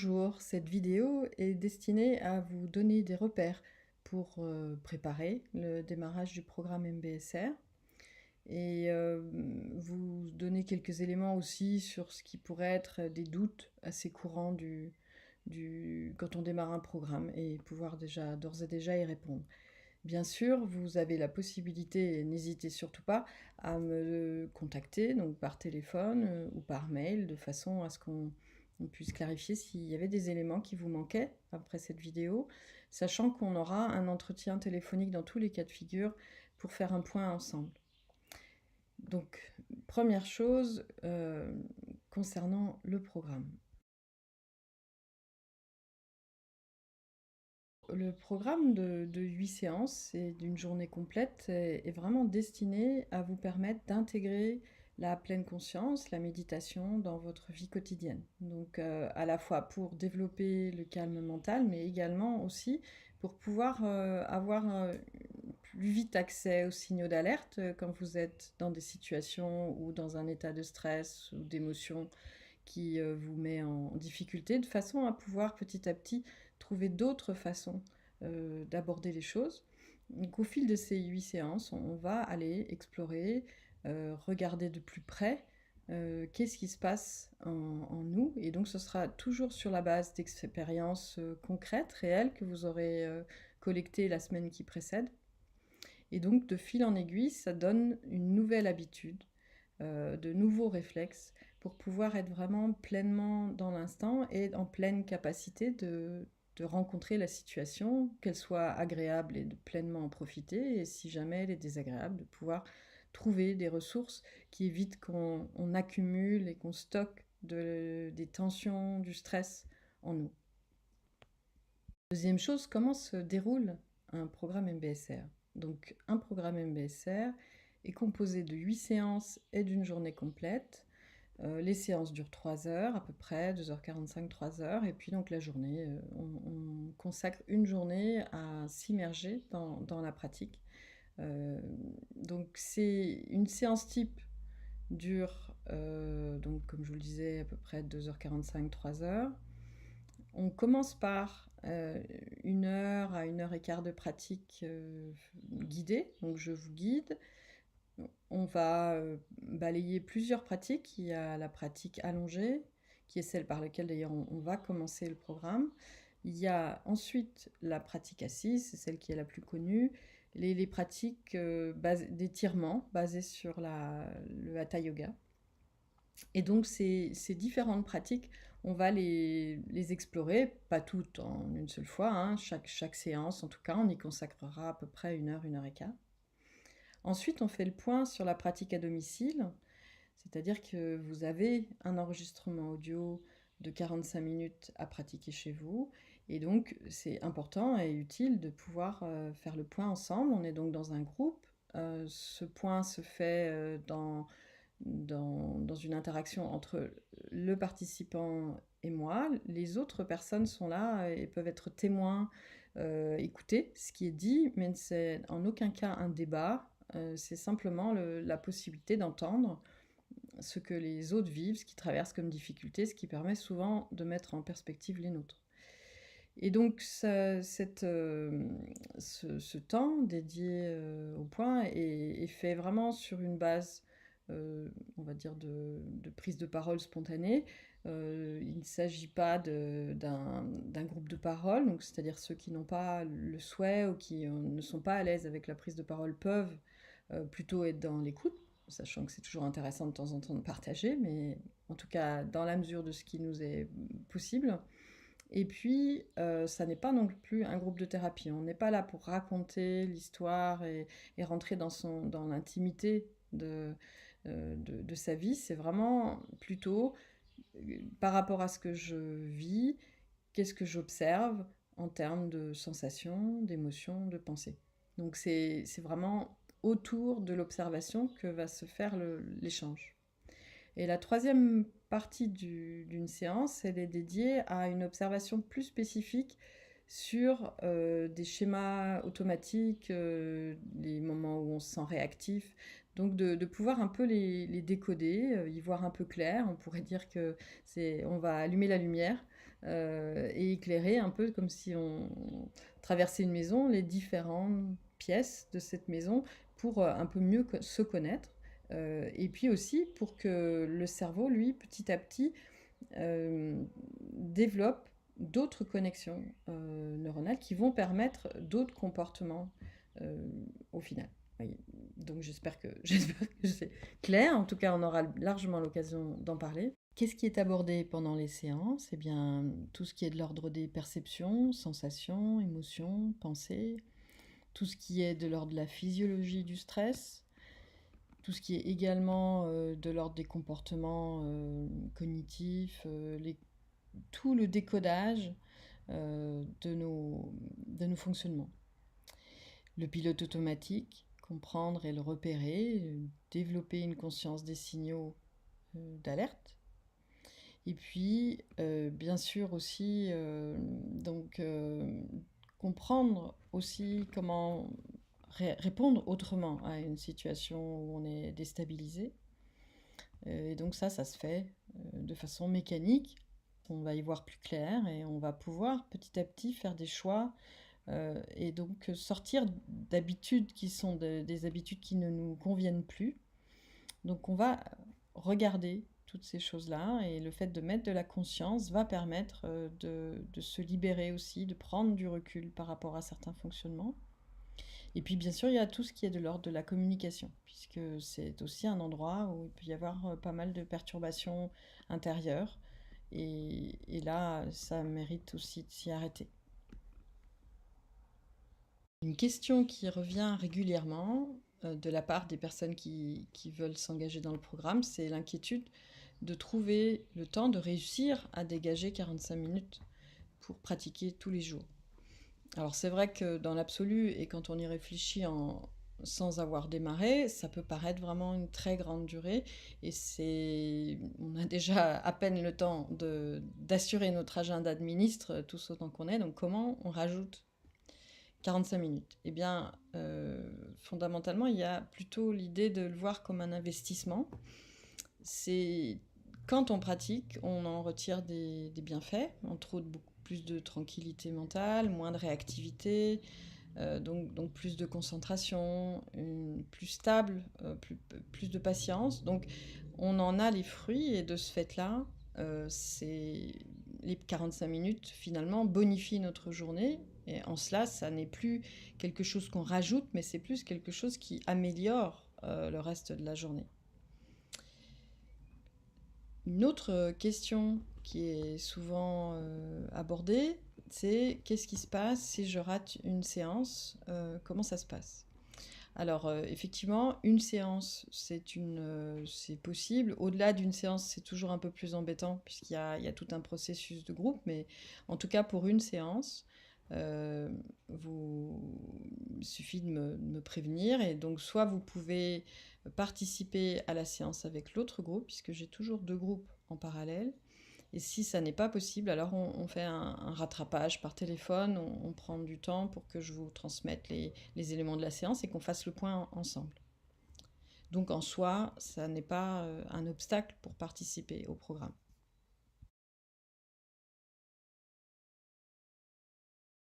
Bonjour, cette vidéo est destinée à vous donner des repères pour préparer le démarrage du programme MBSR et vous donner quelques éléments aussi sur ce qui pourrait être des doutes assez courants quand on démarre un programme et pouvoir d'ores et déjà y répondre. Bien sûr, vous avez la possibilité, et n'hésitez surtout pas, à me contacter donc par téléphone ou par mail, de façon à ce qu'on puisse clarifier s'il y avait des éléments qui vous manquaient après cette vidéo, sachant qu'on aura un entretien téléphonique dans tous les cas de figure pour faire un point ensemble. Donc, première chose concernant le programme. Le programme de 8 séances et d'une journée complète est vraiment destiné à vous permettre d'intégrer la pleine conscience, la méditation dans votre vie quotidienne. Donc à la fois pour développer le calme mental, mais également aussi pour pouvoir avoir plus vite accès aux signaux d'alerte quand vous êtes dans des situations ou dans un état de stress ou d'émotion qui vous met en difficulté, de façon à pouvoir petit à petit trouver d'autres façons d'aborder les choses. Donc, au fil de ces 8 séances, on va aller explorer, regarder de plus près qu'est-ce qui se passe en nous. Et donc ce sera toujours sur la base d'expériences concrètes, réelles, que vous aurez collectées la semaine qui précède. Et donc de fil en aiguille, ça donne une nouvelle habitude, de nouveaux réflexes pour pouvoir être vraiment pleinement dans l'instant et en pleine capacité de rencontrer la situation, qu'elle soit agréable et de pleinement en profiter, et si jamais elle est désagréable, de pouvoir trouver des ressources qui évitent qu'on accumule et qu'on stocke des tensions, du stress en nous. Deuxième chose, comment se déroule un programme MBSR? Donc un programme MBSR est composé de 8 séances et d'une journée complète. Les séances durent 3 heures à peu près, 2h45, 3 heures, et puis donc la journée, on consacre une journée à s'immerger dans la pratique. Donc c'est une séance type dure, donc comme je vous le disais, à peu près 2h45, 3 heures. On commence par 1 heure à 1h15 de pratique guidée, donc je vous guide. On va balayer plusieurs pratiques. Il y a la pratique allongée, qui est celle par laquelle d'ailleurs on va commencer le programme. Il y a ensuite la pratique assise, c'est celle qui est la plus connue. Les pratiques d'étirement basées sur le Hatha Yoga. Et donc ces différentes pratiques, on va les explorer, pas toutes en une seule fois, hein. Chaque séance, en tout cas, on y consacrera à peu près 1 heure et quart. Ensuite, on fait le point sur la pratique à domicile, c'est-à-dire que vous avez un enregistrement audio de 45 minutes à pratiquer chez vous, et donc c'est important et utile de pouvoir faire le point ensemble. On est donc dans un groupe, ce point se fait dans une interaction entre le participant et moi. Les autres personnes sont là et peuvent être témoins, écouter ce qui est dit, mais c'est en aucun cas un débat, c'est simplement la possibilité d'entendre ce que les autres vivent, ce qu'ils traversent comme difficulté, ce qui permet souvent de mettre en perspective les nôtres. Et donc ce temps dédié au point est fait vraiment sur une base, on va dire, de prise de parole spontanée. Il ne s'agit pas d'un groupe de parole, donc c'est-à-dire ceux qui n'ont pas le souhait ou qui ne sont pas à l'aise avec la prise de parole peuvent plutôt être dans l'écoute, sachant que c'est toujours intéressant de temps en temps de partager, mais en tout cas dans la mesure de ce qui nous est possible. Et puis, ça n'est pas non plus un groupe de thérapie. On n'est pas là pour raconter l'histoire et rentrer dans l'intimité de sa vie. C'est vraiment plutôt par rapport à ce que je vis, qu'est-ce que j'observe en termes de sensations, d'émotions, de pensées. Donc c'est vraiment autour de l'observation que va se faire l'échange. Et la troisième partie d'une séance, elle est dédiée à une observation plus spécifique sur des schémas automatiques, les moments où on se sent réactif, Donc de pouvoir un peu les décoder, y voir un peu clair. On pourrait dire que on va allumer la lumière et éclairer un peu comme si on traversait une maison, les différentes pièces de cette maison pour un peu mieux se connaître. Et puis aussi pour que le cerveau, lui, petit à petit, développe d'autres connexions neuronales qui vont permettre d'autres comportements euh, au final. Oui. Donc j'espère que c'est clair. En tout cas, on aura largement l'occasion d'en parler. Qu'est-ce qui est abordé pendant les séances? Eh bien, tout ce qui est de l'ordre des perceptions, sensations, émotions, pensées, tout ce qui est de l'ordre de la physiologie du stress, tout ce qui est également de l'ordre des comportements cognitifs, tout le décodage de nos fonctionnements. Le pilote automatique, comprendre et le repérer, développer une conscience des signaux d'alerte. Et puis, bien sûr aussi, comprendre aussi comment répondre autrement à une situation où on est déstabilisé. Et donc ça se fait de façon mécanique. On va y voir plus clair et on va pouvoir petit à petit faire des choix et donc sortir d'habitudes qui sont des habitudes qui ne nous conviennent plus. Donc on va regarder toutes ces choses-là et le fait de mettre de la conscience va permettre de se libérer aussi, de prendre du recul par rapport à certains fonctionnements. Et puis bien sûr, il y a tout ce qui est de l'ordre de la communication, puisque c'est aussi un endroit où il peut y avoir pas mal de perturbations intérieures. Et là, ça mérite aussi de s'y arrêter. Une question qui revient régulièrement de la part des personnes qui veulent s'engager dans le programme, c'est l'inquiétude de trouver le temps de réussir à dégager 45 minutes pour pratiquer tous les jours. Alors c'est vrai que dans l'absolu, et quand on y réfléchit sans avoir démarré, ça peut paraître vraiment une très grande durée, et on a déjà à peine le temps d'assurer notre agenda de ministre, tout ce temps qu'on est, donc comment on rajoute 45 minutes? Eh bien, fondamentalement, il y a plutôt l'idée de le voir comme un investissement. C'est quand on pratique, on en retire des bienfaits, entre autres beaucoup plus de tranquillité mentale, moins de réactivité, donc plus de concentration, plus stable, plus de patience. Donc on en a les fruits et de ce fait-là, les 45 minutes finalement bonifient notre journée. Et en cela, ça n'est plus quelque chose qu'on rajoute, mais c'est plus quelque chose qui améliore le reste de la journée. Une autre question qui est souvent abordée, c'est qu'est-ce qui se passe si je rate une séance? Comment ça se passe? Alors effectivement, une séance, c'est possible. Au-delà d'une séance, c'est toujours un peu plus embêtant puisqu'il y a tout un processus de groupe, mais en tout cas pour une séance, euh, il suffit de me prévenir et donc soit vous pouvez participer à la séance avec l'autre groupe, puisque j'ai toujours deux groupes en parallèle. Et si ça n'est pas possible, alors on fait un rattrapage par téléphone, on prend du temps pour que je vous transmette les éléments de la séance et qu'on fasse le point ensemble. Donc en soi, ça n'est pas un obstacle pour participer au programme.